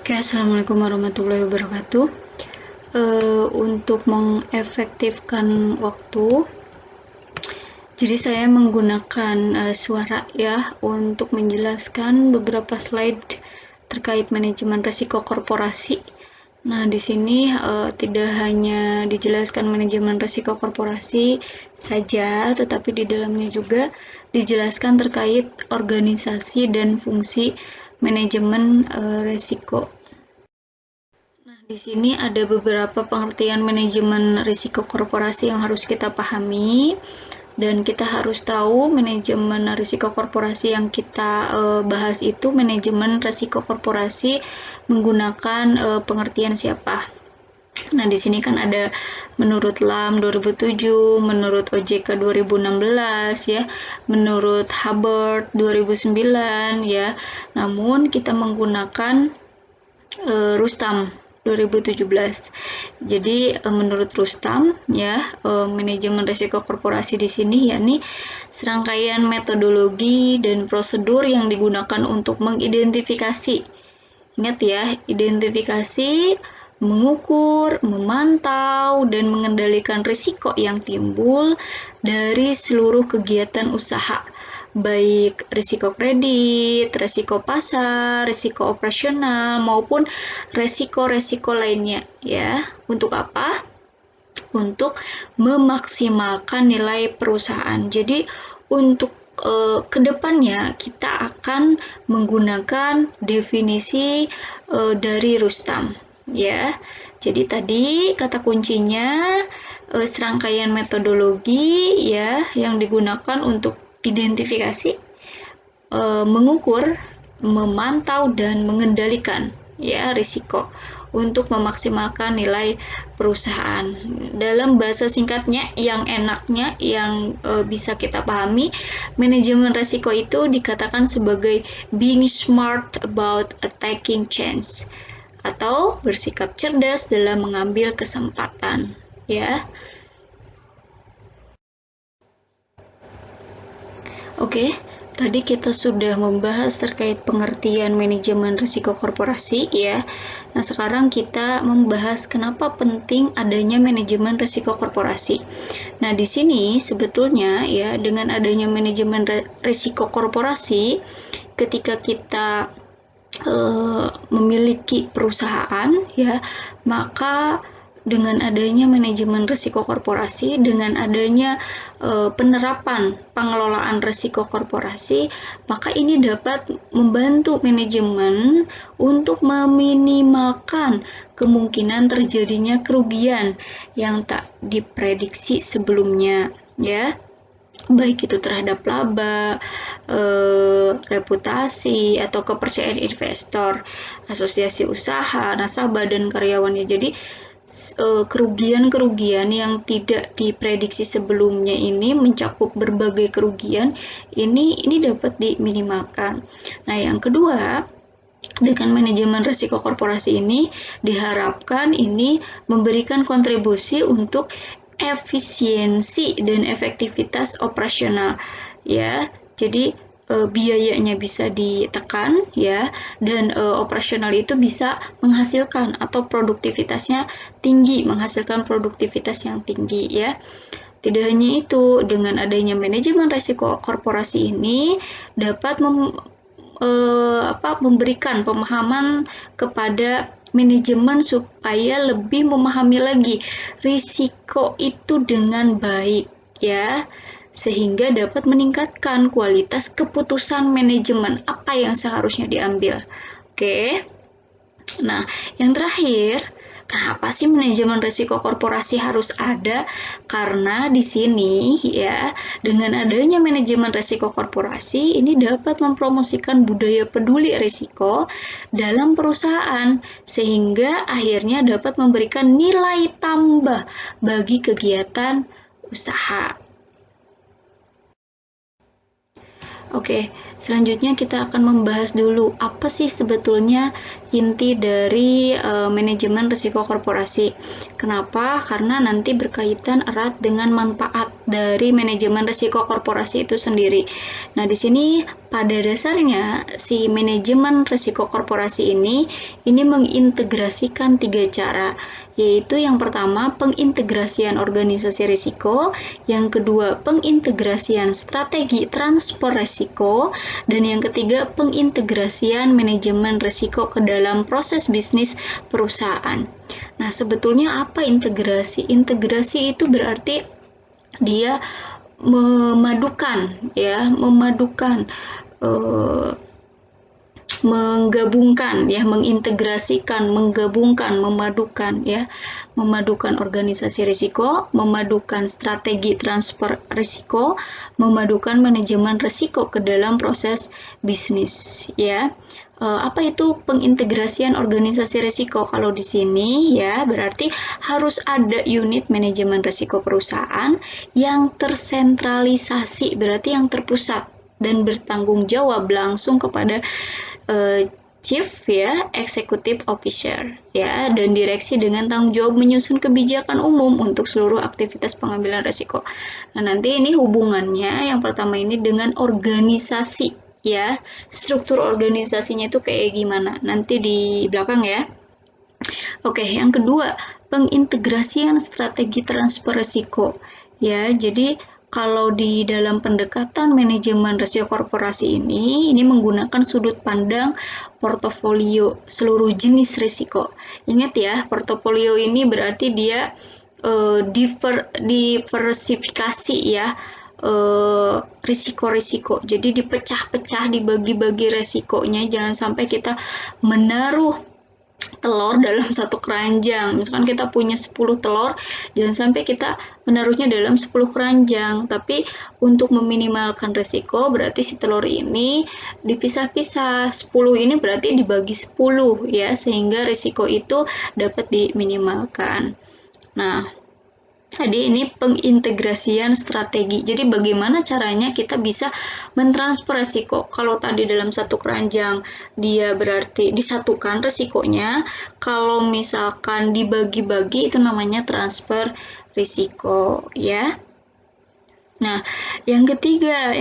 Oke, Assalamualaikum warahmatullahi wabarakatuh. Untuk mengefektifkan waktu, jadi saya menggunakan suara ya untuk menjelaskan beberapa slide terkait manajemen risiko korporasi. Nah, di sini tidak hanya dijelaskan manajemen risiko korporasi saja, tetapi di dalamnya juga dijelaskan terkait organisasi dan fungsi manajemen risiko. Nah, di sini ada beberapa pengertian manajemen risiko korporasi yang harus kita pahami, dan kita harus tahu manajemen risiko korporasi yang kita bahas itu manajemen risiko korporasi menggunakan pengertian siapa. Nah, di sini kan ada menurut LAM 2007, menurut OJK 2016 ya, menurut Hubbard 2009 ya. Namun kita menggunakan Rustam 2017. Jadi menurut Rustam ya, manajemen risiko korporasi di sini yakni serangkaian metodologi dan prosedur yang digunakan untuk mengidentifikasi. Ingat ya, identifikasi, mengukur, memantau, dan mengendalikan risiko yang timbul dari seluruh kegiatan usaha, baik risiko kredit, risiko pasar, risiko operasional, maupun risiko-risiko lainnya ya. Untuk apa? Untuk memaksimalkan nilai perusahaan. Jadi untuk kedepannya kita akan menggunakan definisi dari Rustam ya. Jadi tadi kata kuncinya serangkaian metodologi ya yang digunakan untuk identifikasi, mengukur, memantau, dan mengendalikan ya risiko untuk memaksimalkan nilai perusahaan. Dalam bahasa singkatnya yang enaknya yang bisa kita pahami, manajemen risiko itu dikatakan sebagai being smart about taking chance atau bersikap cerdas dalam mengambil kesempatan ya. Oke, tadi kita sudah membahas terkait pengertian manajemen risiko korporasi ya. Nah, sekarang kita membahas kenapa penting adanya manajemen risiko korporasi. Nah, di sini sebetulnya ya dengan adanya manajemen risiko korporasi, ketika kita memiliki perusahaan ya, maka dengan adanya manajemen risiko korporasi, dengan adanya penerapan pengelolaan risiko korporasi, maka ini dapat membantu manajemen untuk meminimalkan kemungkinan terjadinya kerugian yang tak diprediksi sebelumnya ya, baik itu terhadap laba, reputasi, atau kepercayaan investor, asosiasi usaha, nasabah, dan karyawannya. Jadi kerugian-kerugian yang tidak diprediksi sebelumnya ini mencakup berbagai kerugian, ini dapat diminimalkan. Nah, yang kedua, dengan manajemen risiko korporasi ini diharapkan ini memberikan kontribusi untuk efisiensi dan efektivitas operasional ya. Jadi biayanya bisa ditekan ya, dan operasional itu bisa menghasilkan atau produktivitasnya tinggi, menghasilkan produktivitas yang tinggi ya. Tidak hanya itu, dengan adanya manajemen risiko korporasi ini dapat memberikan pemahaman kepada manajemen supaya lebih memahami lagi risiko itu dengan baik ya, sehingga dapat meningkatkan kualitas keputusan manajemen apa yang seharusnya diambil. Oke. Nah, yang terakhir, kenapa sih manajemen risiko korporasi harus ada? Karena di sini ya, dengan adanya manajemen risiko korporasi ini dapat mempromosikan budaya peduli risiko dalam perusahaan sehingga akhirnya dapat memberikan nilai tambah bagi kegiatan usaha. Oke, Selanjutnya kita akan membahas dulu apa sih sebetulnya inti dari manajemen risiko korporasi. Kenapa? Karena nanti berkaitan erat dengan manfaat dari manajemen risiko korporasi itu sendiri. Nah, di sini pada dasarnya si manajemen risiko korporasi ini mengintegrasikan 3 cara, yaitu yang pertama pengintegrasian organisasi risiko, yang kedua pengintegrasian strategi transfer risiko, dan yang ketiga pengintegrasian manajemen risiko ke dalam proses bisnis perusahaan. Nah, sebetulnya apa integrasi? Integrasi itu berarti dia memadukan menggabungkan ya, mengintegrasikan, menggabungkan, memadukan ya, memadukan organisasi risiko, memadukan strategi transfer risiko, memadukan manajemen risiko ke dalam proses bisnis ya. Apa itu pengintegrasian organisasi risiko? Kalau di sini ya berarti harus ada unit manajemen risiko perusahaan yang tersentralisasi, berarti yang terpusat dan bertanggung jawab langsung kepada Chief ya, Executive Officer ya, dan direksi dengan tanggung jawab menyusun kebijakan umum untuk seluruh aktivitas pengambilan risiko. Nah, nanti ini hubungannya yang pertama ini dengan organisasi ya, struktur organisasinya itu kayak gimana nanti di belakang ya. Oke, yang kedua pengintegrasian strategi transfer risiko ya. Jadi kalau di dalam pendekatan manajemen risiko korporasi ini menggunakan sudut pandang portofolio seluruh jenis risiko. Ingat ya, portofolio ini berarti dia diversifikasi ya, risiko-risiko. Jadi dipecah-pecah, dibagi-bagi risikonya. Jangan sampai kita menaruh telur dalam satu keranjang. Misalkan kita punya 10 telur, jangan sampai kita menaruhnya dalam 10 keranjang. Tapi untuk meminimalkan risiko, berarti si telur ini dipisah-pisah. 10 ini berarti dibagi 10 ya, sehingga risiko itu dapat diminimalkan. Nah, tadi ini pengintegrasian strategi. Jadi bagaimana caranya kita bisa mentransfer risiko. Kalau tadi dalam satu keranjang dia berarti disatukan risikonya. Kalau misalkan dibagi-bagi itu namanya transfer risiko ya. Nah, yang ketiga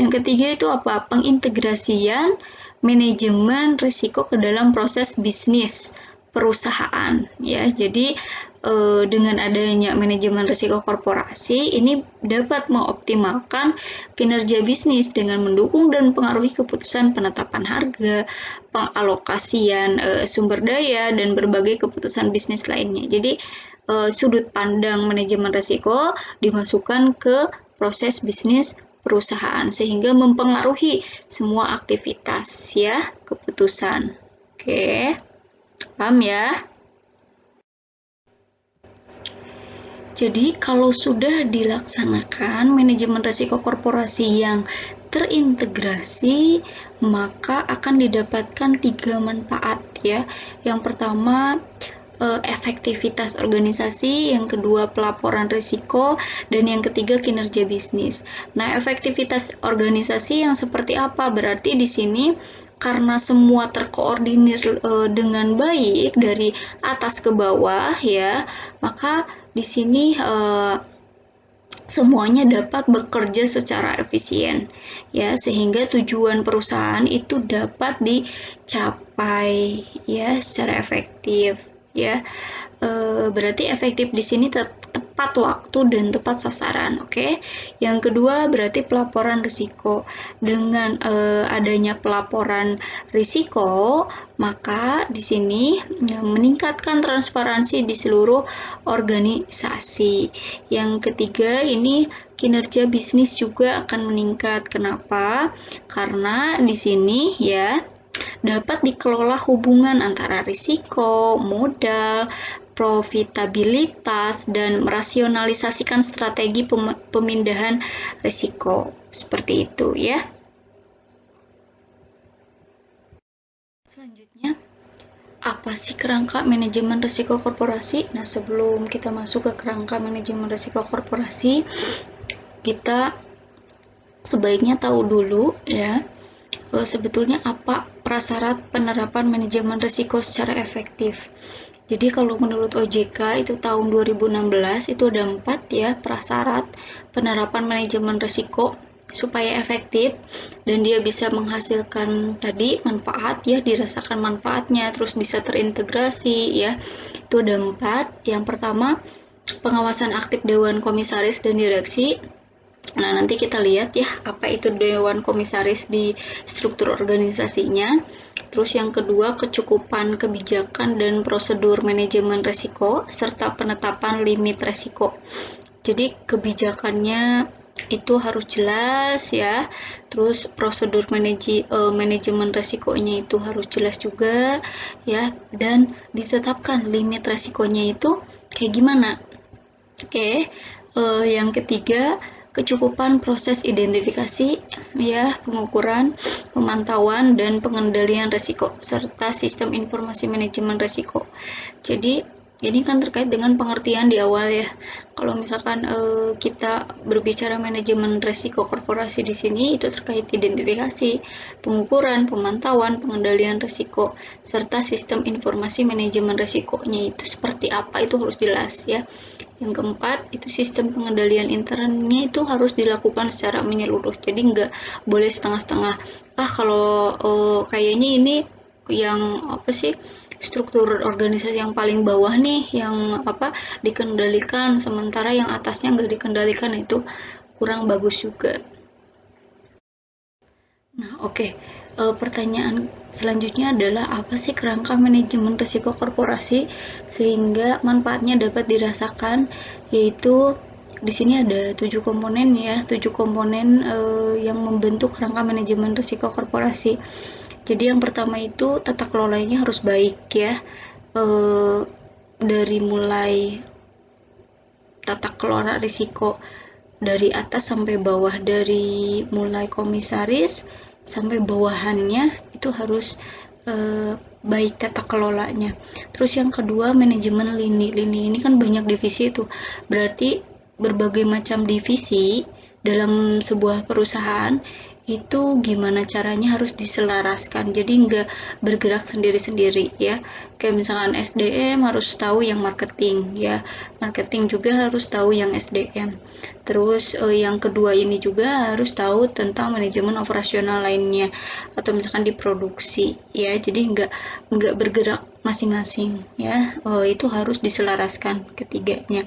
itu apa? Pengintegrasian manajemen risiko ke dalam proses bisnis perusahaan ya. Jadi dengan adanya manajemen risiko korporasi ini dapat mengoptimalkan kinerja bisnis dengan mendukung dan mempengaruhi keputusan penetapan harga, pengalokasian sumber daya, dan berbagai keputusan bisnis lainnya. Jadi sudut pandang manajemen risiko dimasukkan ke proses bisnis perusahaan sehingga mempengaruhi semua aktivitas ya, keputusan. Oke, paham ya? Jadi kalau sudah dilaksanakan manajemen risiko korporasi yang terintegrasi, maka akan didapatkan 3 manfaat ya. Yang pertama efektivitas organisasi, yang kedua pelaporan risiko, dan yang ketiga kinerja bisnis. Nah, efektivitas organisasi yang seperti apa? Berarti di sini karena semua terkoordinir dengan baik dari atas ke bawah ya, maka di sini semuanya dapat bekerja secara efisien ya, sehingga tujuan perusahaan itu dapat dicapai ya secara efektif ya. Berarti efektif di sini tepat waktu dan tepat sasaran. Oke. Yang kedua berarti pelaporan risiko. Dengan adanya pelaporan risiko, maka di sini meningkatkan transparansi di seluruh organisasi. Yang ketiga ini kinerja bisnis juga akan meningkat. Kenapa? Karena di sini ya dapat dikelola hubungan antara risiko, modal, profitabilitas, dan merasionalisasikan strategi pemindahan risiko. Seperti itu ya. Selanjutnya, apa sih kerangka manajemen risiko korporasi? Nah, sebelum kita masuk ke kerangka manajemen risiko korporasi, kita sebaiknya tahu dulu ya sebetulnya apa prasyarat penerapan manajemen risiko secara efektif. Jadi kalau menurut OJK itu tahun 2016 itu ada 4 ya prasyarat penerapan manajemen risiko supaya efektif dan dia bisa menghasilkan tadi manfaat ya, dirasakan manfaatnya, terus bisa terintegrasi ya. Itu ada 4. Yang pertama, pengawasan aktif Dewan Komisaris dan Direksi. Nah, nanti kita lihat ya apa itu Dewan Komisaris di struktur organisasinya. Terus yang kedua, kecukupan kebijakan dan prosedur manajemen risiko serta penetapan limit risiko. Jadi kebijakannya itu harus jelas ya. Terus prosedur manajemen risikonya itu harus jelas juga ya, dan ditetapkan limit risikonya itu kayak gimana. Oke, yang ketiga, kecukupan proses identifikasi ya, pengukuran, pemantauan dan pengendalian risiko serta sistem informasi manajemen risiko. Jadi ini kan terkait dengan pengertian di awal ya. Kalau misalkan kita berbicara manajemen risiko korporasi di sini itu terkait identifikasi, pengukuran, pemantauan, pengendalian risiko serta sistem informasi manajemen risikonya itu seperti apa, itu harus jelas ya. Yang keempat, itu sistem pengendalian internnya itu harus dilakukan secara menyeluruh. Jadi nggak boleh setengah-setengah. Kalau kayaknya ini yang apa sih, struktur organisasi yang paling bawah nih yang dikendalikan, sementara yang atasnya nggak dikendalikan, itu kurang bagus juga. Nah, oke. Pertanyaan selanjutnya adalah apa sih kerangka manajemen risiko korporasi sehingga manfaatnya dapat dirasakan, yaitu di sini ada 7 komponen ya, 7 komponen yang membentuk kerangka manajemen risiko korporasi. Jadi yang pertama itu tata kelolanya harus baik ya, dari mulai tata kelola risiko dari atas sampai bawah, dari mulai komisaris sampai bawahannya itu harus baik tata kelolanya. Terus yang kedua, manajemen lini. Lini ini kan banyak divisi itu, berarti berbagai macam divisi dalam sebuah perusahaan itu gimana caranya harus diselaraskan, jadi nggak bergerak sendiri-sendiri ya. Kayak misalkan SDM harus tahu yang marketing ya, marketing juga harus tahu yang SDM. Terus yang kedua ini juga harus tahu tentang manajemen operasional lainnya, atau misalkan di produksi ya, jadi nggak bergerak masing-masing ya. Itu harus diselaraskan ketiganya.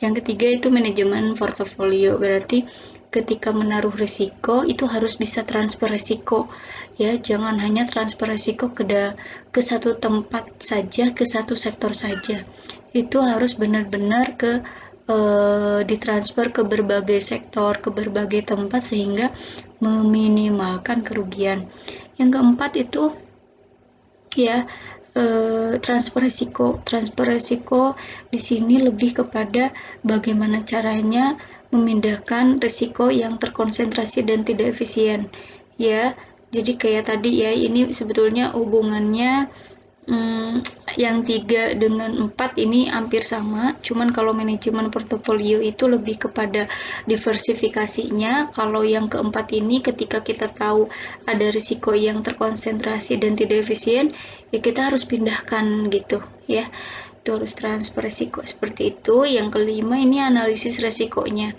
Yang ketiga itu manajemen portofolio, berarti ketika menaruh risiko itu harus bisa transfer risiko ya, jangan hanya transfer risiko ke satu tempat saja, ke satu sektor saja. Itu harus benar-benar ditransfer ke berbagai sektor, ke berbagai tempat sehingga meminimalkan kerugian. Yang keempat itu ya, transfer risiko. Transfer risiko di sini lebih kepada bagaimana caranya memindahkan risiko yang terkonsentrasi dan tidak efisien ya. Jadi kayak tadi ya, ini sebetulnya hubungannya yang 3 dengan 4 ini hampir sama, cuman kalau manajemen portofolio itu lebih kepada diversifikasinya. Kalau yang keempat ini, ketika kita tahu ada risiko yang terkonsentrasi dan tidak efisien, ya kita harus pindahkan gitu ya, itu harus transfer risiko seperti itu. Yang kelima ini analisis risikonya,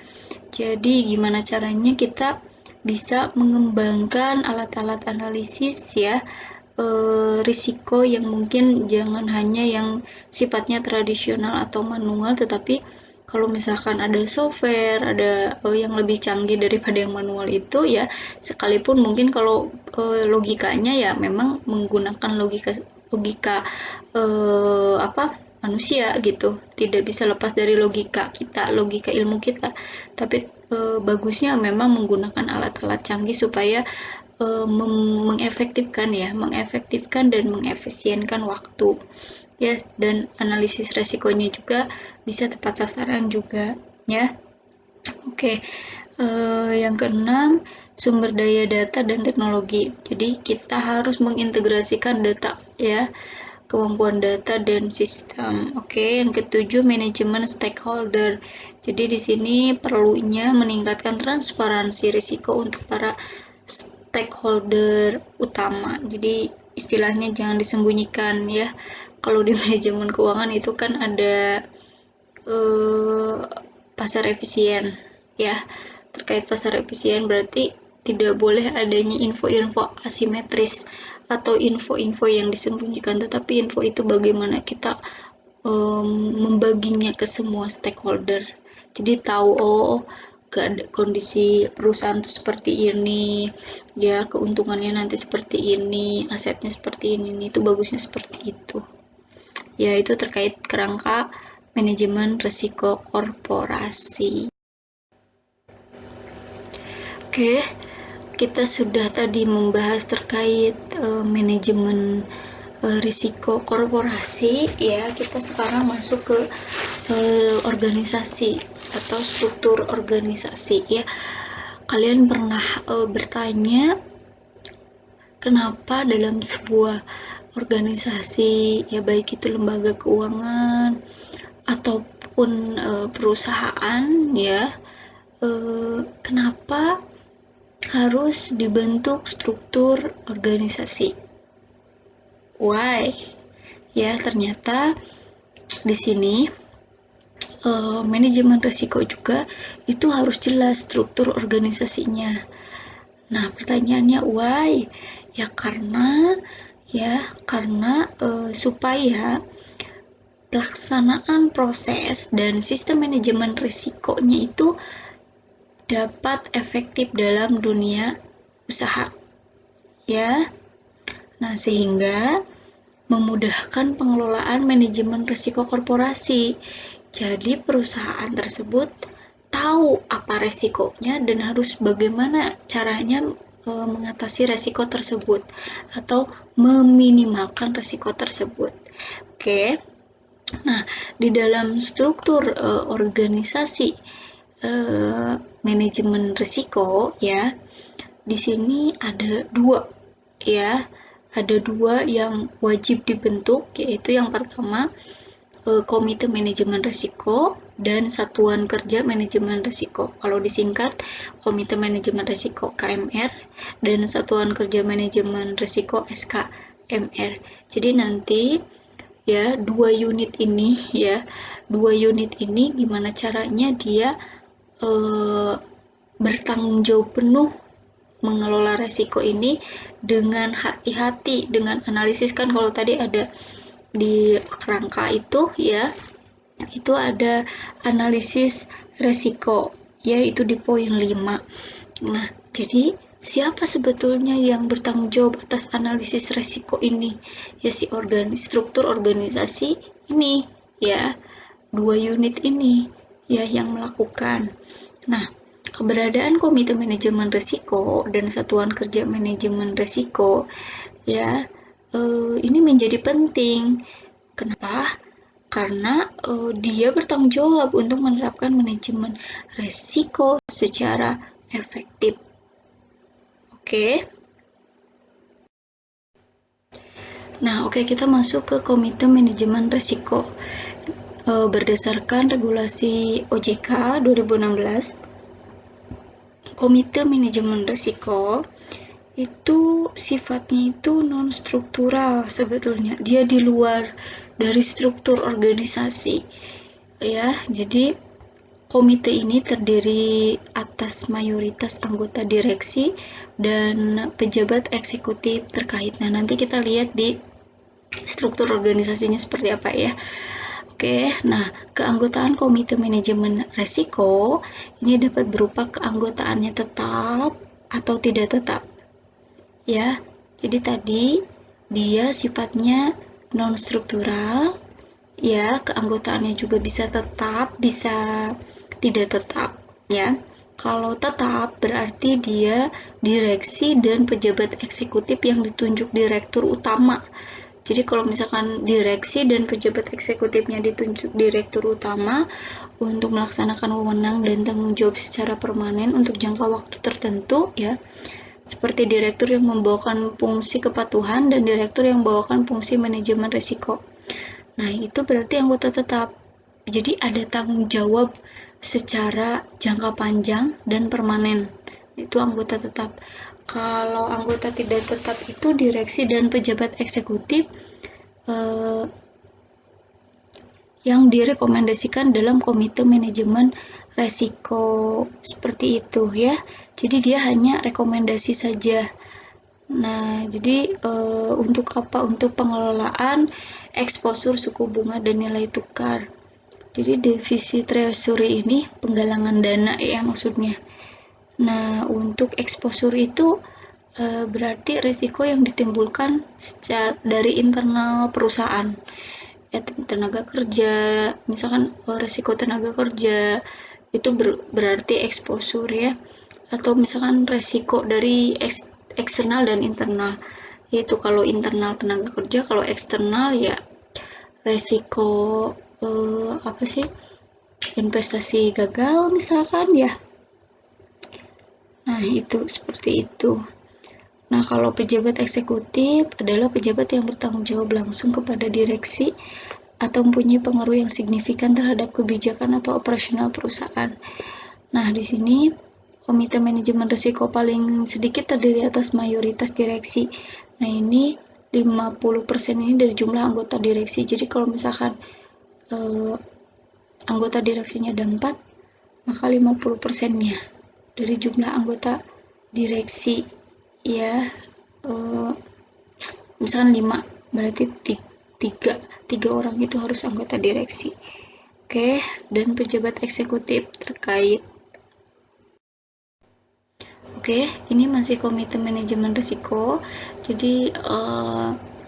jadi gimana caranya kita bisa mengembangkan alat-alat analisis ya, risiko yang mungkin jangan hanya yang sifatnya tradisional atau manual, tetapi kalau misalkan ada software, ada yang lebih canggih daripada yang manual itu ya, sekalipun mungkin kalau logikanya ya memang menggunakan logika manusia gitu, tidak bisa lepas dari logika kita, logika ilmu kita, tapi bagusnya memang menggunakan alat-alat canggih supaya mengefektifkan dan mengefisienkan waktu ya, dan analisis resikonya juga bisa tepat sasaran juga ya. Oke. Yang keenam, sumber daya data dan teknologi. Jadi kita harus mengintegrasikan data ya, kemampuan data dan sistem. Oke, yang ketujuh, manajemen stakeholder. Jadi di sini perlunya meningkatkan transparansi risiko untuk para stakeholder utama. Jadi istilahnya jangan disembunyikan ya. Kalau di manajemen keuangan itu kan ada pasar efisien ya. Terkait pasar efisien berarti tidak boleh adanya info-info asimetris atau info-info yang disembunyikan, tetapi info itu bagaimana kita membaginya ke semua stakeholder. Jadi tahu kondisi perusahaan itu seperti ini ya, keuntungannya nanti seperti ini, asetnya seperti ini, itu bagusnya seperti itu ya. Itu terkait kerangka manajemen risiko korporasi. Oke, kita sudah tadi membahas terkait manajemen risiko korporasi ya. Kita sekarang masuk ke organisasi atau struktur organisasi ya. Kalian pernah bertanya kenapa dalam sebuah organisasi ya, baik itu lembaga keuangan ataupun perusahaan ya, kenapa harus dibentuk struktur organisasi? Why? Ya, ternyata di sini manajemen risiko juga itu harus jelas struktur organisasinya. Nah, pertanyaannya why? Ya karena supaya pelaksanaan proses dan sistem manajemen risikonya itu dapat efektif dalam dunia usaha ya. Nah, sehingga memudahkan pengelolaan manajemen risiko korporasi. Jadi perusahaan tersebut tahu apa resikonya dan harus bagaimana caranya mengatasi resiko tersebut atau meminimalkan resiko tersebut. Oke. Nah, di dalam struktur organisasi manajemen risiko ya, di sini ada dua ya, ada dua yang wajib dibentuk, yaitu yang pertama Komite Manajemen Risiko dan Satuan Kerja Manajemen Risiko. Kalau disingkat Komite Manajemen Risiko KMR dan Satuan Kerja Manajemen Risiko SKMR. Jadi nanti ya dua unit ini gimana caranya dia bertanggung jawab penuh mengelola resiko ini dengan hati-hati, dengan analisis. Kan kalau tadi ada di kerangka itu ya, itu ada analisis resiko ya, itu di poin 5. Nah, jadi siapa sebetulnya yang bertanggung jawab atas analisis resiko ini? Ya si struktur organisasi ini ya, dua unit ini ya yang melakukan. Nah, keberadaan Komite Manajemen Risiko dan Satuan Kerja Manajemen Risiko ya, ini menjadi penting. Kenapa? Karena dia bertanggung jawab untuk menerapkan manajemen risiko secara efektif. Oke. Nah, kita masuk ke Komite Manajemen Risiko. Berdasarkan regulasi OJK 2016, Komite Manajemen Risiko itu sifatnya itu non-struktural sebetulnya. Dia di luar dari struktur organisasi ya. Jadi komite ini terdiri atas mayoritas anggota direksi dan pejabat eksekutif terkait. Nah, nanti kita lihat di struktur organisasinya seperti apa ya. Oke, nah keanggotaan Komite Manajemen Risiko ini dapat berupa keanggotaannya tetap atau tidak tetap ya. Jadi tadi dia sifatnya non struktural ya, keanggotaannya juga bisa tetap, bisa tidak tetap ya. Kalau tetap berarti dia direksi dan pejabat eksekutif yang ditunjuk direktur utama. Jadi kalau misalkan direksi dan pejabat eksekutifnya ditunjuk direktur utama untuk melaksanakan wewenang dan tanggung jawab secara permanen untuk jangka waktu tertentu ya, seperti direktur yang membawakan fungsi kepatuhan dan direktur yang membawakan fungsi manajemen risiko. Nah, itu berarti anggota tetap. Jadi ada tanggung jawab secara jangka panjang dan permanen. Itu anggota tetap. kalau anggota tidak tetap itu direksi dan pejabat eksekutif yang direkomendasikan dalam komite manajemen resiko, seperti itu ya. Jadi dia hanya rekomendasi saja. Nah, jadi untuk apa? Untuk pengelolaan eksposur suku bunga dan nilai tukar. Jadi divisi treasury ini penggalangan dana ya maksudnya. Nah, untuk eksposur itu berarti risiko yang ditimbulkan dari internal perusahaan. Ya, tenaga kerja, misalkan risiko tenaga kerja itu berarti eksposur ya. Atau misalkan risiko dari eksternal dan internal. Yaitu kalau internal tenaga kerja, kalau eksternal ya resiko apa sih? Investasi gagal misalkan ya. Nah, itu seperti itu. Nah, kalau pejabat eksekutif adalah pejabat yang bertanggung jawab langsung kepada direksi atau mempunyai pengaruh yang signifikan terhadap kebijakan atau operasional perusahaan. Nah, di sini komite manajemen risiko paling sedikit terdiri atas mayoritas direksi. Nah, ini 50% ini dari jumlah anggota direksi. Jadi kalau misalkan anggota direksinya ada 4, maka 50%-nya dari jumlah anggota direksi ya, misalkan 5, berarti 3 orang itu harus anggota direksi. Oke, dan pejabat eksekutif terkait. Oke, ini masih komite manajemen risiko. Jadi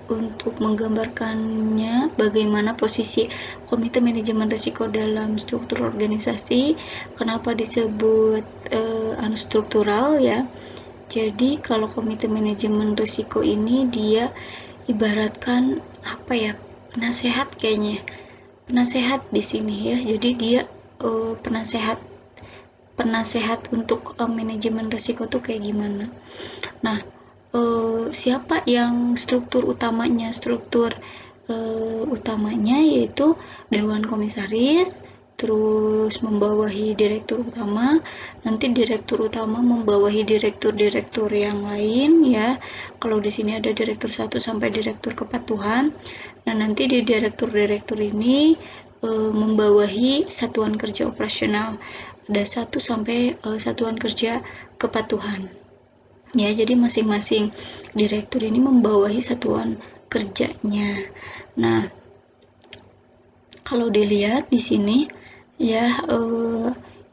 untuk menggambarkannya bagaimana posisi komite manajemen risiko dalam struktur organisasi, kenapa disebut struktural ya. Jadi kalau komite manajemen risiko ini dia ibaratkan apa ya, penasehat kayaknya, penasehat di sini ya. Jadi dia penasehat untuk manajemen risiko tuh kayak gimana. Nah, siapa yang struktur utamanya yaitu dewan komisaris, terus membawahi direktur utama, nanti direktur utama membawahi direktur-direktur yang lain ya. Kalau di sini ada direktur 1 sampai direktur kepatuhan. Nah, nanti di direktur-direktur ini membawahi satuan kerja operasional. Ada 1 sampai satuan kerja kepatuhan. Ya, jadi masing-masing direktur ini membawahi satuan kerjanya. Nah, kalau dilihat di sini ya,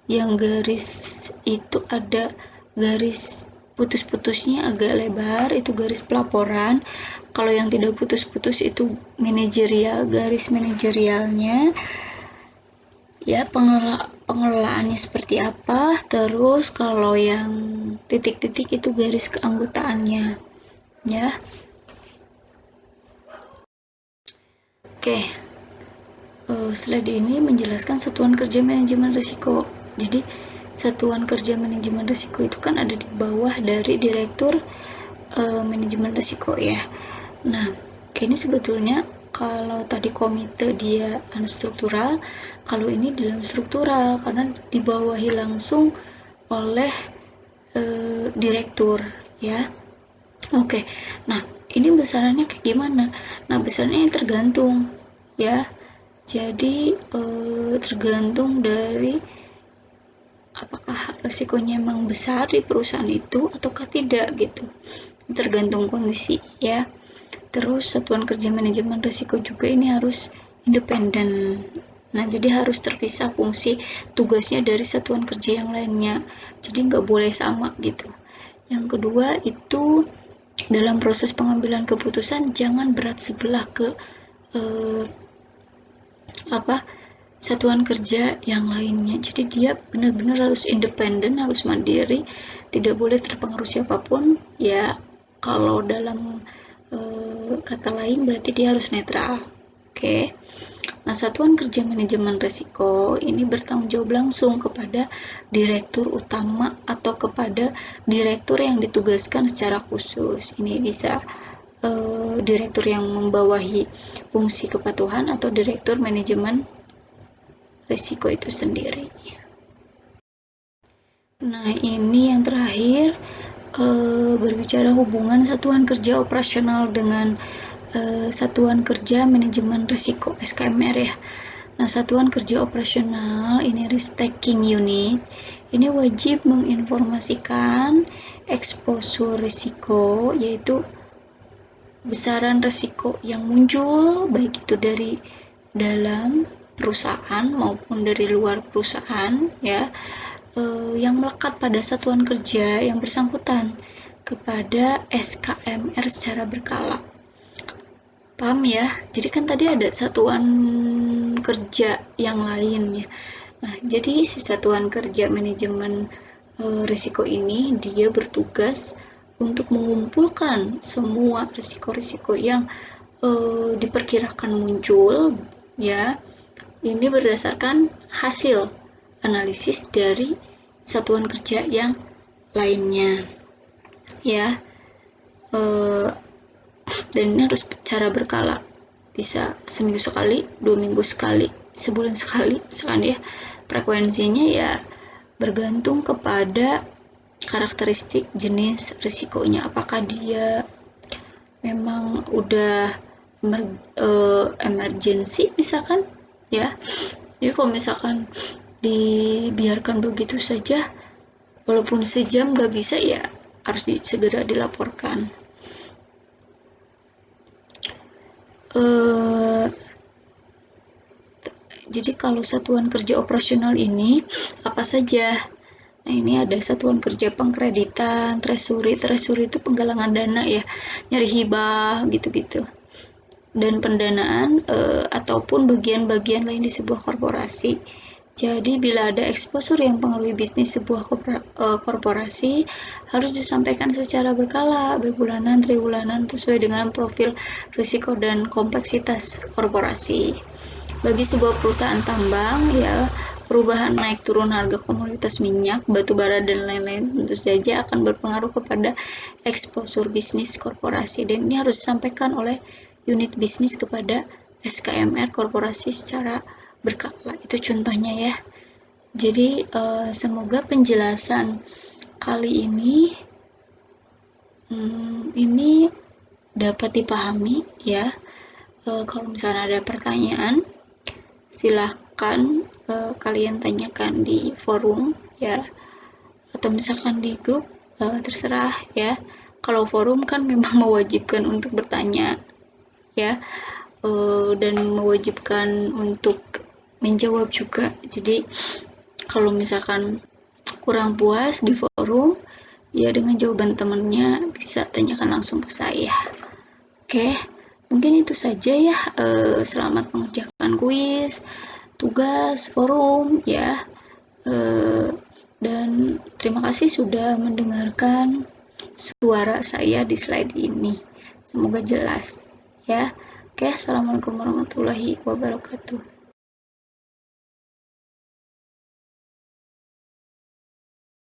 yang garis itu ada garis putus-putusnya agak lebar, itu garis pelaporan. Kalau yang tidak putus-putus itu manajerial, garis manajerialnya ya, pengelolaannya seperti apa. Terus kalau yang titik-titik itu garis keanggotaannya ya. Oke, slide ini menjelaskan satuan kerja manajemen risiko. Jadi satuan kerja manajemen risiko itu kan ada di bawah dari direktur manajemen risiko ya. Nah, ini sebetulnya kalau tadi komite dia unstruktural, kalau ini dalam struktural karena dibawahi langsung oleh direktur ya. Oke, nah ini besarannya kayak gimana? Nah, besarannya tergantung ya. Jadi tergantung dari apakah resikonya memang besar di perusahaan itu ataukah tidak gitu. Tergantung kondisi ya. Terus satuan kerja manajemen risiko juga ini harus independen. Nah, jadi harus terpisah fungsi tugasnya dari satuan kerja yang lainnya. Jadi nggak boleh sama gitu. Yang kedua itu dalam proses pengambilan keputusan jangan berat sebelah ke satuan kerja yang lainnya. Jadi dia benar-benar harus independen, harus mandiri, tidak boleh terpengaruh siapapun ya. Kalau dalam kata lain berarti dia harus netral. Oke. Nah, satuan kerja manajemen risiko ini bertanggung jawab langsung kepada direktur utama atau kepada direktur yang ditugaskan secara khusus. Ini bisa direktur yang membawahi fungsi kepatuhan atau direktur manajemen risiko itu sendiri. Nah, ini yang terakhir berbicara hubungan satuan kerja operasional dengan satuan kerja manajemen risiko SKMR ya. Nah, satuan kerja operasional ini risk taking unit ini wajib menginformasikan exposure risiko, yaitu besaran risiko yang muncul baik itu dari dalam perusahaan maupun dari luar perusahaan ya, yang melekat pada satuan kerja yang bersangkutan kepada SKMR secara berkala. Paham ya? Jadi kan tadi ada satuan kerja yang lain ya. Nah, jadi si satuan kerja manajemen risiko ini dia bertugas untuk mengumpulkan semua risiko-risiko yang diperkirakan muncul ya. Ini berdasarkan hasil analisis dari satuan kerja yang lainnya ya. Dan ini harus secara berkala, bisa seminggu sekali, 2 minggu sekali, sebulan sekali misalkan ya. Frekuensinya ya bergantung kepada karakteristik jenis risikonya, apakah dia memang udah emergency misalkan ya. Jadi kalau misalkan dibiarkan begitu saja walaupun sejam gak bisa ya harus segera dilaporkan. Jadi kalau satuan kerja operasional ini apa saja? Nah, ini ada satuan kerja pengkreditan, treasury itu penggalangan dana ya, nyari hibah gitu-gitu. Dan pendanaan ataupun bagian-bagian lain di sebuah korporasi. Jadi bila ada exposure yang mempengaruhi bisnis sebuah korporasi harus disampaikan secara berkala, baik bulanan, triwulanan, sesuai dengan profil risiko dan kompleksitas korporasi. Bagi sebuah perusahaan tambang ya, perubahan naik turun harga komoditas minyak, batu bara dan lain-lain tentu saja akan berpengaruh kepada exposure bisnis korporasi, dan ini harus disampaikan oleh unit bisnis kepada SKMR korporasi secara berkala. Itu contohnya ya. Jadi semoga penjelasan kali ini dapat dipahami ya. Kalau misalnya ada pertanyaan silahkan kalian tanyakan di forum ya, atau misalkan di grup, terserah ya. Kalau forum kan memang mewajibkan untuk bertanya ya, dan mewajibkan untuk menjawab juga. Jadi kalau misalkan kurang puas di forum ya, dengan jawaban temennya bisa tanyakan langsung ke saya. Oke, mungkin itu saja ya. Selamat mengerjakan kuis, tugas, forum ya. Dan terima kasih sudah mendengarkan suara saya di slide ini. Semoga jelas ya. Oke, assalamualaikum warahmatullahi wabarakatuh.